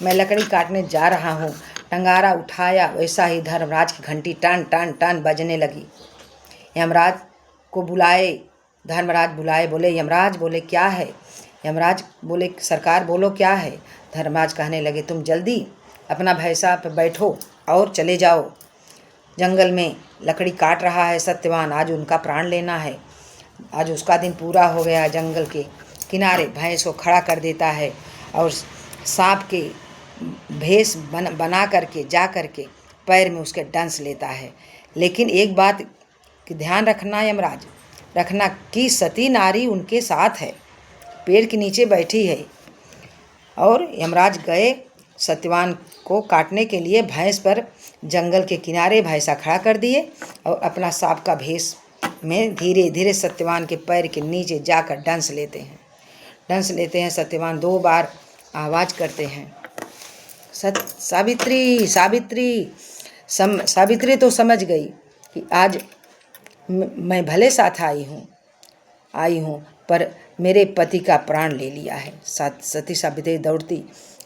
मैं लकड़ी काटने जा रहा हूँ। टंगारा उठाया, वैसा ही धर्मराज की घंटी टन टन टन बजने लगी। यमराज को बुलाए, धर्मराज बुलाए, बोले यमराज, बोले क्या है? यमराज बोले सरकार बोलो क्या है? धर्मराज कहने लगे तुम जल्दी अपना भैंसा पर बैठो और चले जाओ। जंगल में लकड़ी काट रहा है सत्यवान, आज उनका प्राण लेना है। आज उसका दिन पूरा हो गया। जंगल के किनारे भैंस को खड़ा कर देता है और सांप के भेष बना करके जा करके पैर में उसके डंस लेता है। लेकिन एक बात कि ध्यान रखना यमराज, रखना कि सती नारी उनके साथ है, पेड़ के नीचे बैठी है। और यमराज गए सत्यवान को काटने के लिए भैंस पर जंगल के किनारे भैंसा खड़ा कर दिए और अपना सांप का भेष में धीरे धीरे सत्यवान के पैर के नीचे जाकर डंस लेते हैं। डंस लेते हैं सत्यवान 2 बार आवाज़ करते हैं, सावित्री सावित्री। सावित्री तो समझ गई कि आज मैं भले साथ आई हूँ पर मेरे पति का प्राण ले लिया है। सती सावित्री दौड़ती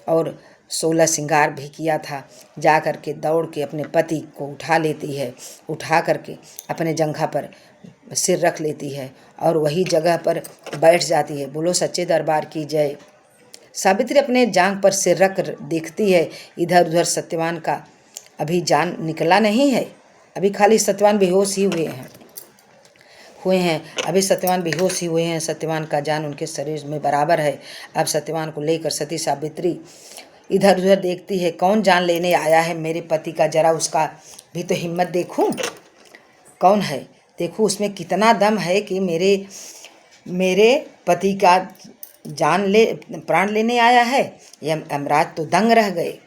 और 16 श्रृंगार भी किया था, जा कर के दौड़ के अपने पति को उठा लेती है। उठा करके अपने जंघा पर सिर रख लेती है और वही जगह पर बैठ जाती है। बोलो सच्चे दरबार की जय। सावित्री अपने जांघ पर सिर रख देखती है, इधर उधर सत्यवान का अभी जान निकला नहीं है, अभी खाली सत्यवान बेहोश ही हुए हैं। अभी सत्यवान बेहोश ही हुए हैं। सत्यवान का जान उनके शरीर में बराबर है। अब सत्यवान को लेकर सती सावित्री इधर उधर देखती है, कौन जान लेने आया है मेरे पति का, जरा उसका भी तो हिम्मत देखूं, कौन है देखूं, उसमें कितना दम है कि मेरे पति का प्राण लेने आया है। यमराज तो दंग रह गए,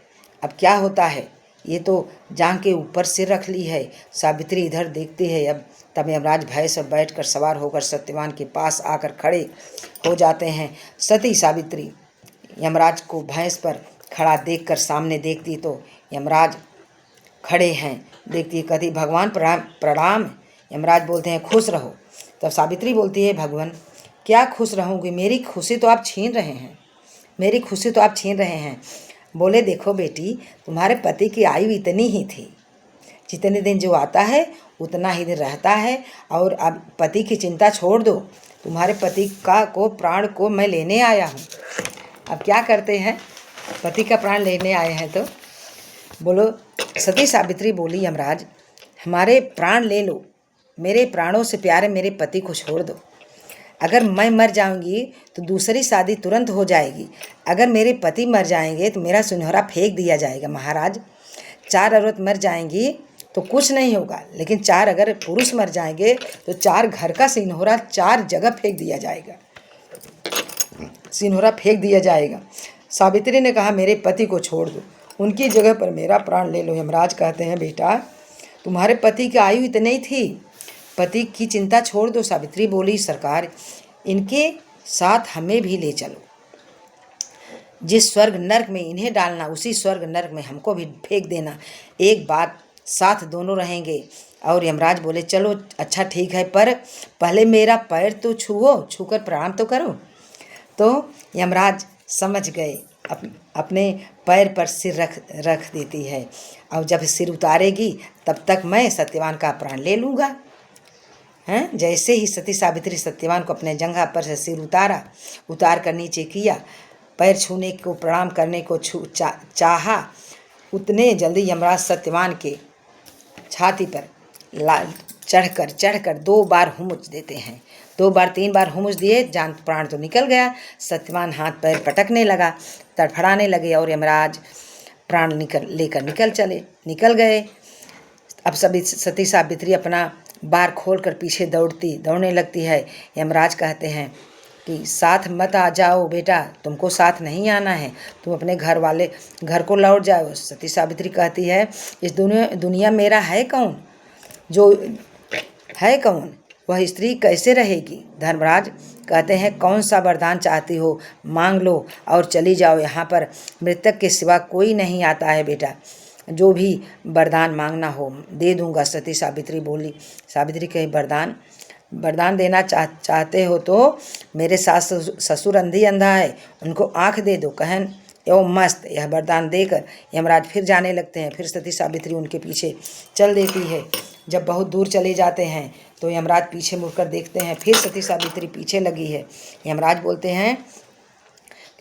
अब क्या होता है, ये तो जांघ के ऊपर सिर रख ली है। सावित्री इधर देखती है। अब तब यमराज भय से बैठकर सवार होकर सत्यवान के पास आकर खड़े हो जाते हैं। सती सावित्री यमराज को भैंस पर खड़ा देखकर सामने देखती तो यमराज खड़े हैं, देखती कहती भगवान प्रणाम। यमराज बोलते हैं खुश रहो। तब सावित्री बोलती है भगवान क्या खुश रहूँगी, मेरी खुशी तो आप छीन रहे हैं, मेरी खुशी तो आप छीन रहे हैं। बोले देखो बेटी, तुम्हारे पति की आयु इतनी ही थी, जितने दिन जो आता है उतना ही दिन रहता है, और अब पति की चिंता छोड़ दो, तुम्हारे पति को प्राण को मैं लेने आया हूँ। अब क्या करते हैं, पति का प्राण लेने आए हैं। तो बोलो सती सावित्री बोली यमराज हमारे प्राण ले लो, मेरे प्राणों से प्यारे मेरे पति को छोड़ दो। अगर मैं मर जाऊंगी तो दूसरी शादी तुरंत हो जाएगी, अगर मेरे पति मर जाएंगे तो मेरा सुनहरा फेंक दिया जाएगा। महाराज 4 औरत मर जाएंगी तो कुछ नहीं होगा, लेकिन 4 अगर पुरुष मर जाएंगे तो 4 घर का सिनहोरा 4 जगह फेंक दिया जाएगा, सिनहोरा फेंक दिया जाएगा। सावित्री ने कहा मेरे पति को छोड़ दो, उनकी जगह पर मेरा प्राण ले लो। यमराज कहते हैं बेटा तुम्हारे पति की आयु इतनी ही थी, पति की चिंता छोड़ दो। सावित्री बोली सरकार इनके साथ हमें भी ले चलो, जिस स्वर्ग नरक में इन्हें डालना उसी स्वर्ग नरक में हमको भी फेंक देना, एक बात साथ दोनों रहेंगे। और यमराज बोले चलो अच्छा ठीक है, पर पहले मेरा पैर तो छूकर प्रणाम तो करो। तो यमराज समझ गए, अपने पैर पर सिर रख देती है, और जब सिर उतारेगी तब तक मैं सत्यवान का प्राण ले लूँगा। हैं जैसे ही सती सावित्री सत्यवान को अपने जंघा पर से सिर उतार कर नीचे किया, पैर छूने को प्रणाम करने को चाहा, उतने जल्दी यमराज सत्यवान के छाती पर चढ़कर 2 बार हुमुच देते हैं। 2 बार 3 बार हुमुच दिए, जान प्राण तो निकल गया। सत्यवान हाथ पैर पटकने लगा, तड़फड़ाने लगे, और यमराज प्राण लेकर निकल गए। अब सभी सती सावित्री अपना बार खोलकर पीछे दौड़ने लगती है। यमराज कहते हैं कि साथ मत आ जाओ बेटा, तुमको साथ नहीं आना है, तुम अपने घर को लौट जाओ। सती सावित्री कहती है इस दुनिया मेरा है कौन, जो है कौन, वह स्त्री कैसे रहेगी। धर्मराज कहते हैं कौन सा वरदान चाहती हो मांग लो और चली जाओ, यहाँ पर मृतक के सिवा कोई नहीं आता है बेटा, जो भी वरदान मांगना हो दे दूंगा। सती सावित्री बोली। सावित्री कही वरदान देना चाहते हो तो मेरे सास ससुर अंधा है, उनको आँख दे दो। कहन एवं मस्त। यह वरदान देकर यमराज फिर जाने लगते हैं। फिर सती सावित्री उनके पीछे चल देती है। जब बहुत दूर चले जाते हैं तो यमराज पीछे मुड़कर देखते हैं, फिर सती सावित्री पीछे लगी है। यमराज बोलते हैं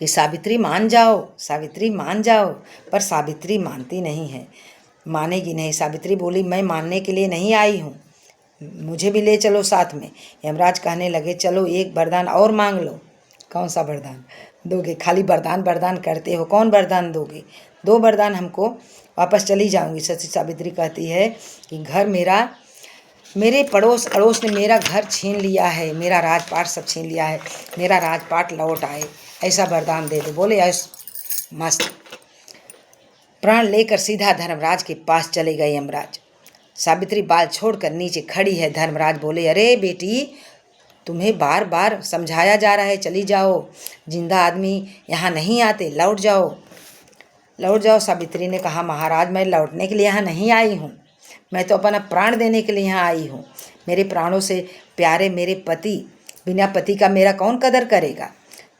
कि सावित्री मान जाओ, सावित्री मान जाओ, पर सावित्री मानती नहीं है, मानेगी नहीं। सावित्री बोली, मैं मानने के लिए नहीं आई हूँ, मुझे भी ले चलो साथ में। यमराज कहने लगे, चलो एक वरदान और मांग लो। कौन सा वरदान दोगे? खाली वरदान वरदान करते हो, कौन वरदान दोगे? 2 वरदान हमको, वापस चली जाऊंगी। सती सावित्री कहती है कि घर मेरा, मेरे पड़ोस अड़ोस ने मेरा घर छीन लिया है, मेरा राजपाट सब छीन लिया है, मेरा राजपाट लौट आए, ऐसा वरदान दे दो। बोले मस्त। प्राण लेकर सीधा धर्मराज के पास चले गए यमराज। सावित्री बाल छोड़कर नीचे खड़ी है। धर्मराज बोले, अरे बेटी, तुम्हें बार बार समझाया जा रहा है, चली जाओ, जिंदा आदमी यहाँ नहीं आते, लौट जाओ, लौट जाओ। सावित्री ने कहा, महाराज, मैं लौटने के लिए यहाँ नहीं आई हूँ, मैं तो अपना प्राण देने के लिए यहाँ आई हूँ। मेरे प्राणों से प्यारे मेरे पति, बिना पति का मेरा कौन कदर करेगा?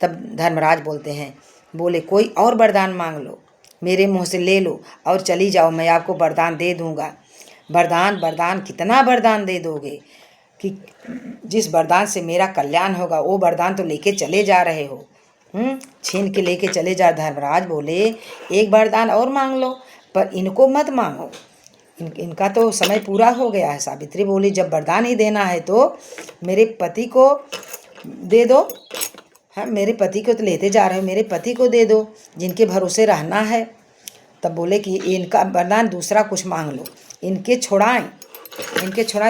तब धर्मराज बोलते हैं, बोले, कोई और वरदान मांग लो, मेरे मुँह से ले लो और चली जाओ, मैं आपको वरदान दे दूँगा। वरदान वरदान कितना वरदान दे दोगे कि जिस वरदान से मेरा कल्याण होगा वो वरदान तो लेके चले जा रहे हो, छीन के लेके चले जा। धर्मराज बोले, एक वरदान और मांग लो, पर इनको मत मांगो, इनका तो समय पूरा हो गया है। सावित्री बोली, जब वरदान ही देना है तो मेरे पति को दे दो। हाँ, मेरे पति को तो लेते जा रहे हो, मेरे पति को दे दो, जिनके भरोसे रहना है। तब बोले कि इनका वरदान दूसरा कुछ मांग लो, इनके छुड़ाएं,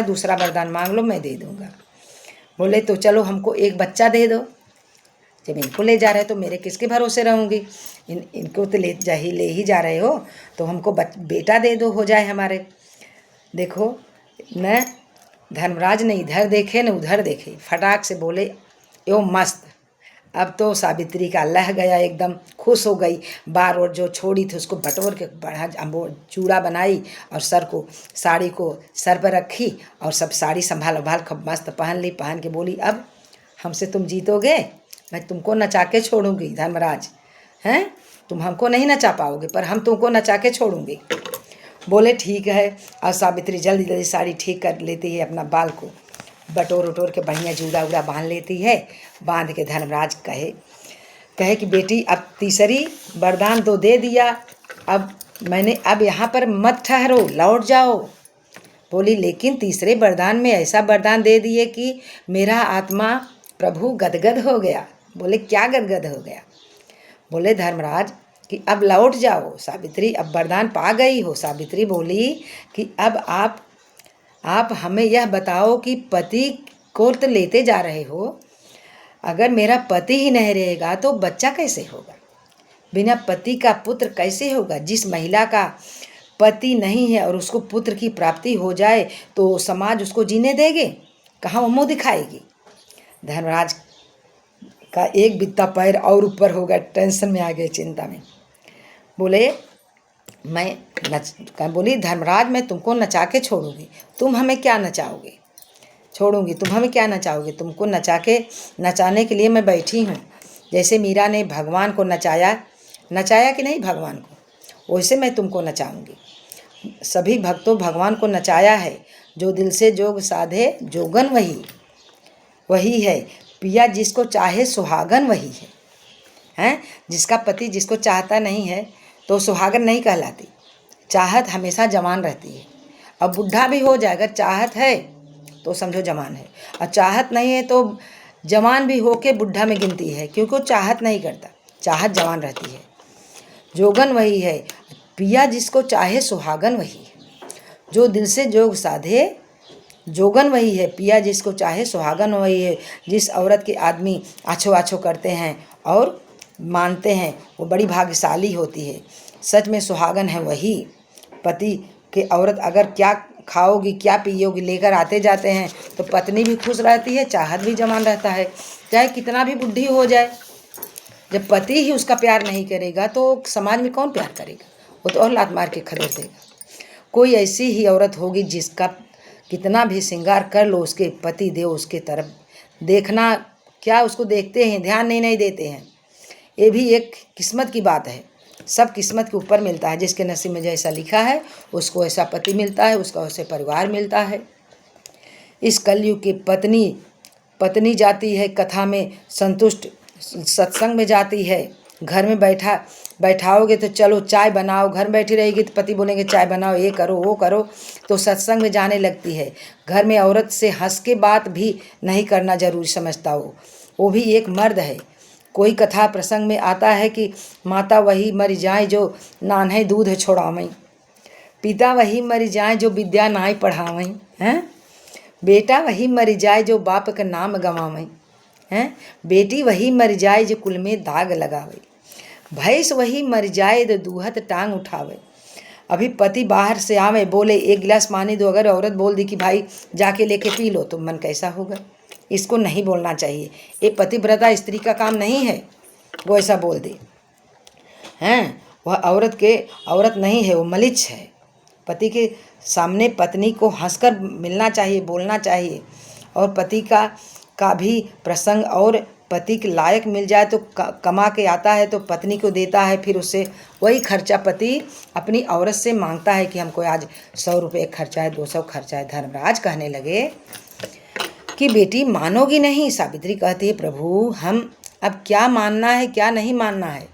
दूसरा वरदान मांग लो, मैं दे दूँगा। बोले, तो चलो हमको एक बच्चा दे दो, जब इनको ले जा रहे हो तो मेरे किसके भरोसे रहूँगी, इनको तो ले ही जा रहे हो, तो हमको बेटा दे दो, हो जाए हमारे। देखो न धर्मराज ने इधर देखे न उधर देखे, फटाक से बोले, यो मस्त। अब तो सावित्री का लह गया, एकदम खुश हो गई। बार और जो छोड़ी थी उसको बटोर के बढ़ा चूड़ा बनाई और साड़ी को सर पर रखी और सब साड़ी संभाल खूब मस्त पहन ली। पहन के बोली, अब हमसे तुम जीतोगे, मैं तुमको नचा के छोड़ूंगी। धर्मराज हैं, तुम हमको नहीं नचा पाओगे, पर हम तुमको नचा के छोड़ूंगी। बोले, ठीक है। और सावित्री जल्दी जल्दी साड़ी ठीक कर लेती है, अपना बाल को बटोर के बढ़िया जूड़ा उड़ा बांध लेती है। बांध के धर्मराज कहे कि बेटी, अब तीसरी वरदान तो दे दिया, अब यहाँ पर मत ठहरो, लौट जाओ। बोली, लेकिन तीसरे वरदान में ऐसा वरदान दे दिए कि मेरा आत्मा प्रभु गदगद हो गया। बोले, क्या गदगद हो गया? बोले धर्मराज कि अब लौट जाओ। सावित्री अब वरदान पा गई हो। सावित्री बोली कि अब आप हमें यह बताओ कि पति को तो लेते जा रहे हो, अगर मेरा पति ही नहीं रहेगा तो बच्चा कैसे होगा? बिना पति का पुत्र कैसे होगा? जिस महिला का पति नहीं है और उसको पुत्र की प्राप्ति हो जाए तो समाज उसको जीने देंगे? कहाँ वो मुँह दिखाएगी? धर्मराज का एक बित्ता पैर और ऊपर हो गया, टेंशन में आ गए, चिंता में। बोले, बोली, धर्मराज, मैं तुमको नचा के छोड़ूंगी, तुम हमें क्या नचाओगे? छोड़ूंगी, तुम हमें क्या नचाओगे? तुमको नचाने के लिए मैं बैठी हूँ। जैसे मीरा ने भगवान को नचाया कि नहीं भगवान को, वैसे मैं तुमको नचाऊंगी। सभी भक्तों भगवान को नचाया है, जो दिल से जोग साधे जोगन वही है, पिया जिसको चाहे सुहागन वही है। हैं, जिसका पति जिसको चाहता नहीं है तो सुहागन नहीं कहलाती, चाहत हमेशा जवान रहती है। अब बुढ़ा भी हो जाएगा, चाहत है तो समझो जवान है, और चाहत नहीं है तो जवान भी होके बुढ़ा में गिनती है, क्योंकि वो चाहत नहीं करता, चाहत जवान रहती है। जोगन वही है, पिया जिसको चाहे सुहागन वही है, जो दिल से जोग साधे जोगन वही है, पिया जिसको चाहे सुहागन वही है। जिस औरत के आदमी आछो करते हैं और मानते हैं वो बड़ी भाग्यशाली होती है। सच में सुहागन है वही। पति के औरत अगर क्या खाओगी क्या पियोगी लेकर आते जाते हैं तो पत्नी भी खुश रहती है, चाहत भी जवान रहता है, चाहे कितना भी बुढ़ी हो जाए। जब पति ही उसका प्यार नहीं करेगा तो समाज में कौन प्यार करेगा? वो तो और लात मार के खदेड़ देगा। कोई ऐसी ही औरत होगी जिसका कितना भी श्रृंगार कर लो, उसके पति देव उसके तरफ देखना क्या उसको देखते हैं, ध्यान नहीं देते हैं। ये भी एक किस्मत की बात है। सब किस्मत के ऊपर मिलता है, जिसके नसीब में जैसा लिखा है उसको ऐसा पति मिलता है, उसका वैसे परिवार मिलता है। इस कलयुग की पत्नी जाती है कथा में संतुष्ट, सत्संग में जाती है। घर में बैठाओगे तो चलो चाय बनाओ, घर में बैठी रहेगी तो पति बोलेंगे चाय बनाओ, ये करो वो करो, तो सत्संग में जाने लगती है। घर में औरत से हंस के बात भी नहीं करना जरूरी समझता वो भी एक मर्द है। कोई कथा प्रसंग में आता है कि माता वही मर जाए जो नान्हे दूध छोड़ावई, पिता वही मर जाए जो विद्या नाई पढ़ावई, हैं बेटा वही मर जाए जो बाप का नाम गंवावई, हैं बेटी वही मर जाए जो कुल में दाग लगावे, भैंस वही मर जाए जो दूहत टांग उठावे। अभी पति बाहर से आवे, बोले एक गिलास पानी दो, अगर औरत बोल दी कि भाई जाके लेके पी लो, तो मन कैसा होगा। इसको नहीं बोलना चाहिए, ये पतिव्रता स्त्री का काम नहीं है वो ऐसा बोल दे, हैं वह औरत नहीं है, वो मलिच्छ है। पति के सामने पत्नी को हंसकर मिलना चाहिए, बोलना चाहिए। और पति का भी प्रसंग, और पति के लायक मिल जाए तो कमा के आता है तो पत्नी को देता है, फिर उससे वही खर्चा पति अपनी औरत से मांगता है कि हमको आज 100 रुपये खर्चा है, 200 खर्चा है। धर्मराज कहने लगे कि बेटी मानोगी नहीं। सावित्री कहती है प्रभु हम अब क्या मानना है क्या नहीं मानना है,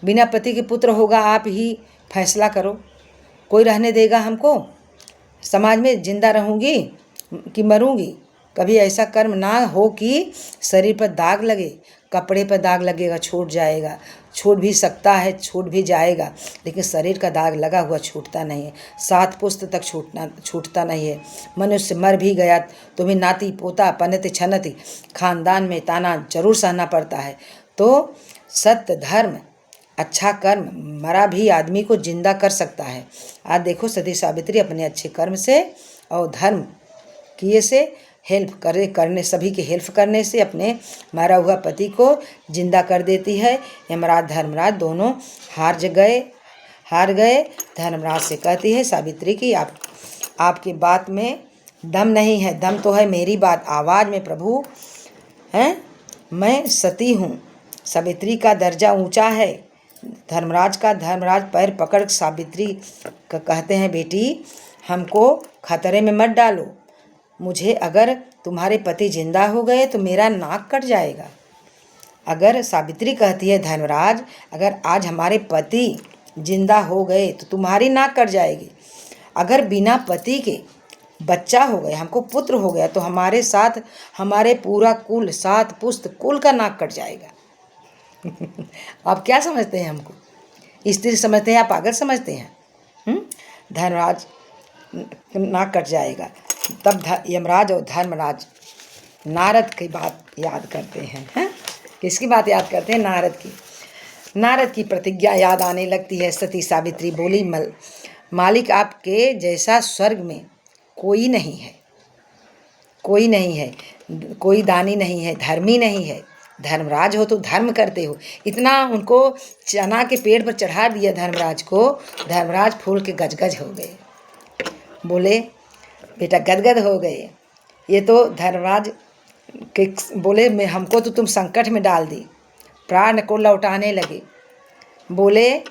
बिना पति के पुत्र होगा, आप ही फैसला करो। कोई रहने देगा हमको समाज में, जिंदा रहूँगी कि मरूँगी। कभी ऐसा कर्म ना हो कि शरीर पर दाग लगे, कपड़े पर दाग लगेगा छूट जाएगा, छूट भी सकता है छूट भी जाएगा, लेकिन शरीर का दाग लगा हुआ छूटता नहीं है, 7 पुश्त तक छूटता नहीं है। मनुष्य मर भी गया तो भी नाती पोता पनति छनति, खानदान में ताना जरूर सहना पड़ता है। तो सत्य धर्म अच्छा कर्म मरा भी आदमी को जिंदा कर सकता है। आज देखो सती सावित्री अपने अच्छे कर्म से और धर्म किए से करने सभी की हेल्प करने से अपने मरा हुआ पति को जिंदा कर देती है। यमराज धर्मराज दोनों हार गए। धर्मराज से कहती है सावित्री की आपकी बात में दम नहीं है, दम तो है मेरी बात, आवाज़ में प्रभु हैं, मैं सती हूँ। सावित्री का दर्जा ऊंचा है। धर्मराज पैर पकड़ सावित्री कहते हैं बेटी हमको खतरे में मत डालो, मुझे अगर तुम्हारे पति जिंदा हो गए तो मेरा नाक कट जाएगा। अगर सावित्री कहती है धर्मराज अगर आज हमारे पति जिंदा हो गए तो तुम्हारी नाक कट जाएगी, अगर बिना पति के बच्चा हो गया हमको पुत्र हो गया तो हमारे साथ हमारे पूरा कुल 7 पुश्त कुल का नाक कट जाएगा। आप क्या समझते हैं हमको, स्त्री समझते हैं या पागल समझते हैं? धर्मराज नाक कट जाएगा। तब यमराज और धर्मराज नारद की बात याद करते हैं, किसकी बात याद करते हैं? नारद की प्रतिज्ञा याद आने लगती है। सती सावित्री बोली मालिक आपके जैसा स्वर्ग में कोई नहीं है, कोई दानी नहीं है, धर्मी नहीं है। धर्मराज हो तो धर्म करते हो, इतना उनको चना के पेड़ पर चढ़ा दिया धर्मराज को। धर्मराज फूल के गजगज हो गए, बोले बेटा गदगद हो गए। ये तो धर्मराज के बोले मैं हमको तो तुम संकट में डाल दी, प्राण को लौटाने लगे। बोले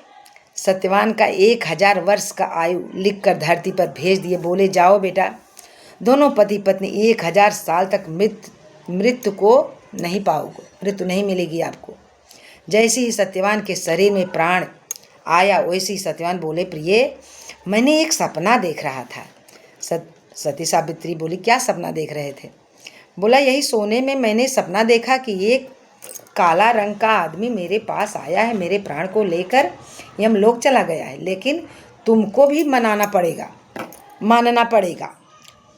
सत्यवान का 1000 वर्ष का आयु लिख कर धरती पर भेज दिए। बोले जाओ बेटा, दोनों पति पत्नी 1000 साल तक मृत्यु को नहीं पाओगे, मृत्यु नहीं मिलेगी आपको। जैसे ही सत्यवान के शरीर में प्राण आया वैसे ही सत्यवान बोले प्रिय मैंने एक सपना देख रहा था। सती सावित्री बोली क्या सपना देख रहे थे? बोला यही सोने में मैंने सपना देखा कि एक काला रंग का आदमी मेरे पास आया है, मेरे प्राण को लेकर यमलोक चला गया है, लेकिन तुमको भी मानना पड़ेगा,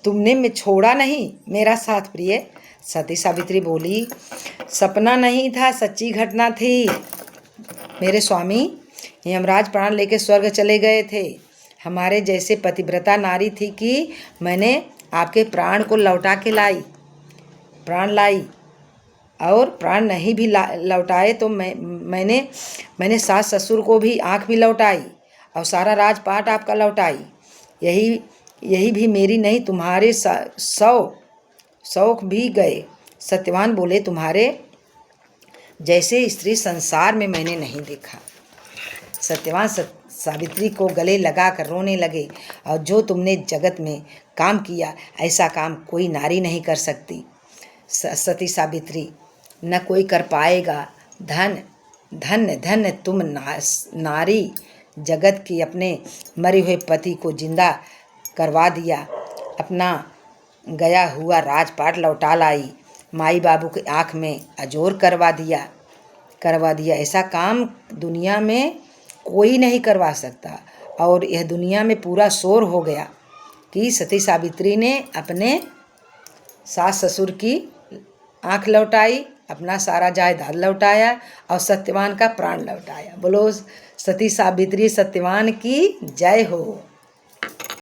तुमने मैं छोड़ा नहीं मेरा साथ प्रिय। सती सावित्री बोली सपना नहीं था, सच्ची घटना थी। मेरे स्वामी यमराज प्राण लेके स्वर्ग चले गए थे। हमारे जैसे पतिव्रता नारी थी कि मैंने आपके प्राण को लौटा के प्राण लाई, और प्राण नहीं भी लौटाए तो मैंने सास ससुर को भी आँख भी लौटाई और सारा राजपाट आपका लौटाई। यही भी मेरी नहीं, तुम्हारे 100 शौक भी गए। सत्यवान बोले तुम्हारे जैसे स्त्री संसार में मैंने नहीं देखा। सत्यवान सावित्री को गले लगा कर रोने लगे, और जो तुमने जगत में काम किया ऐसा काम कोई नारी नहीं कर सकती। सती सावित्री, न कोई कर पाएगा। धन धन्य धन्य तुम नारी, जगत की अपने मरे हुए पति को जिंदा करवा दिया, अपना गया हुआ राजपाट लौटा लाई, माई बाबू की आँख में अजोर करवा दिया। ऐसा काम दुनिया में कोई नहीं करवा सकता। और यह दुनिया में पूरा शोर हो गया कि सती सावित्री ने अपने सास ससुर की आँख लौटाई, अपना सारा जायदाद लौटाया और सत्यवान का प्राण लौटाया। बोलो सती सावित्री सत्यवान की जय हो।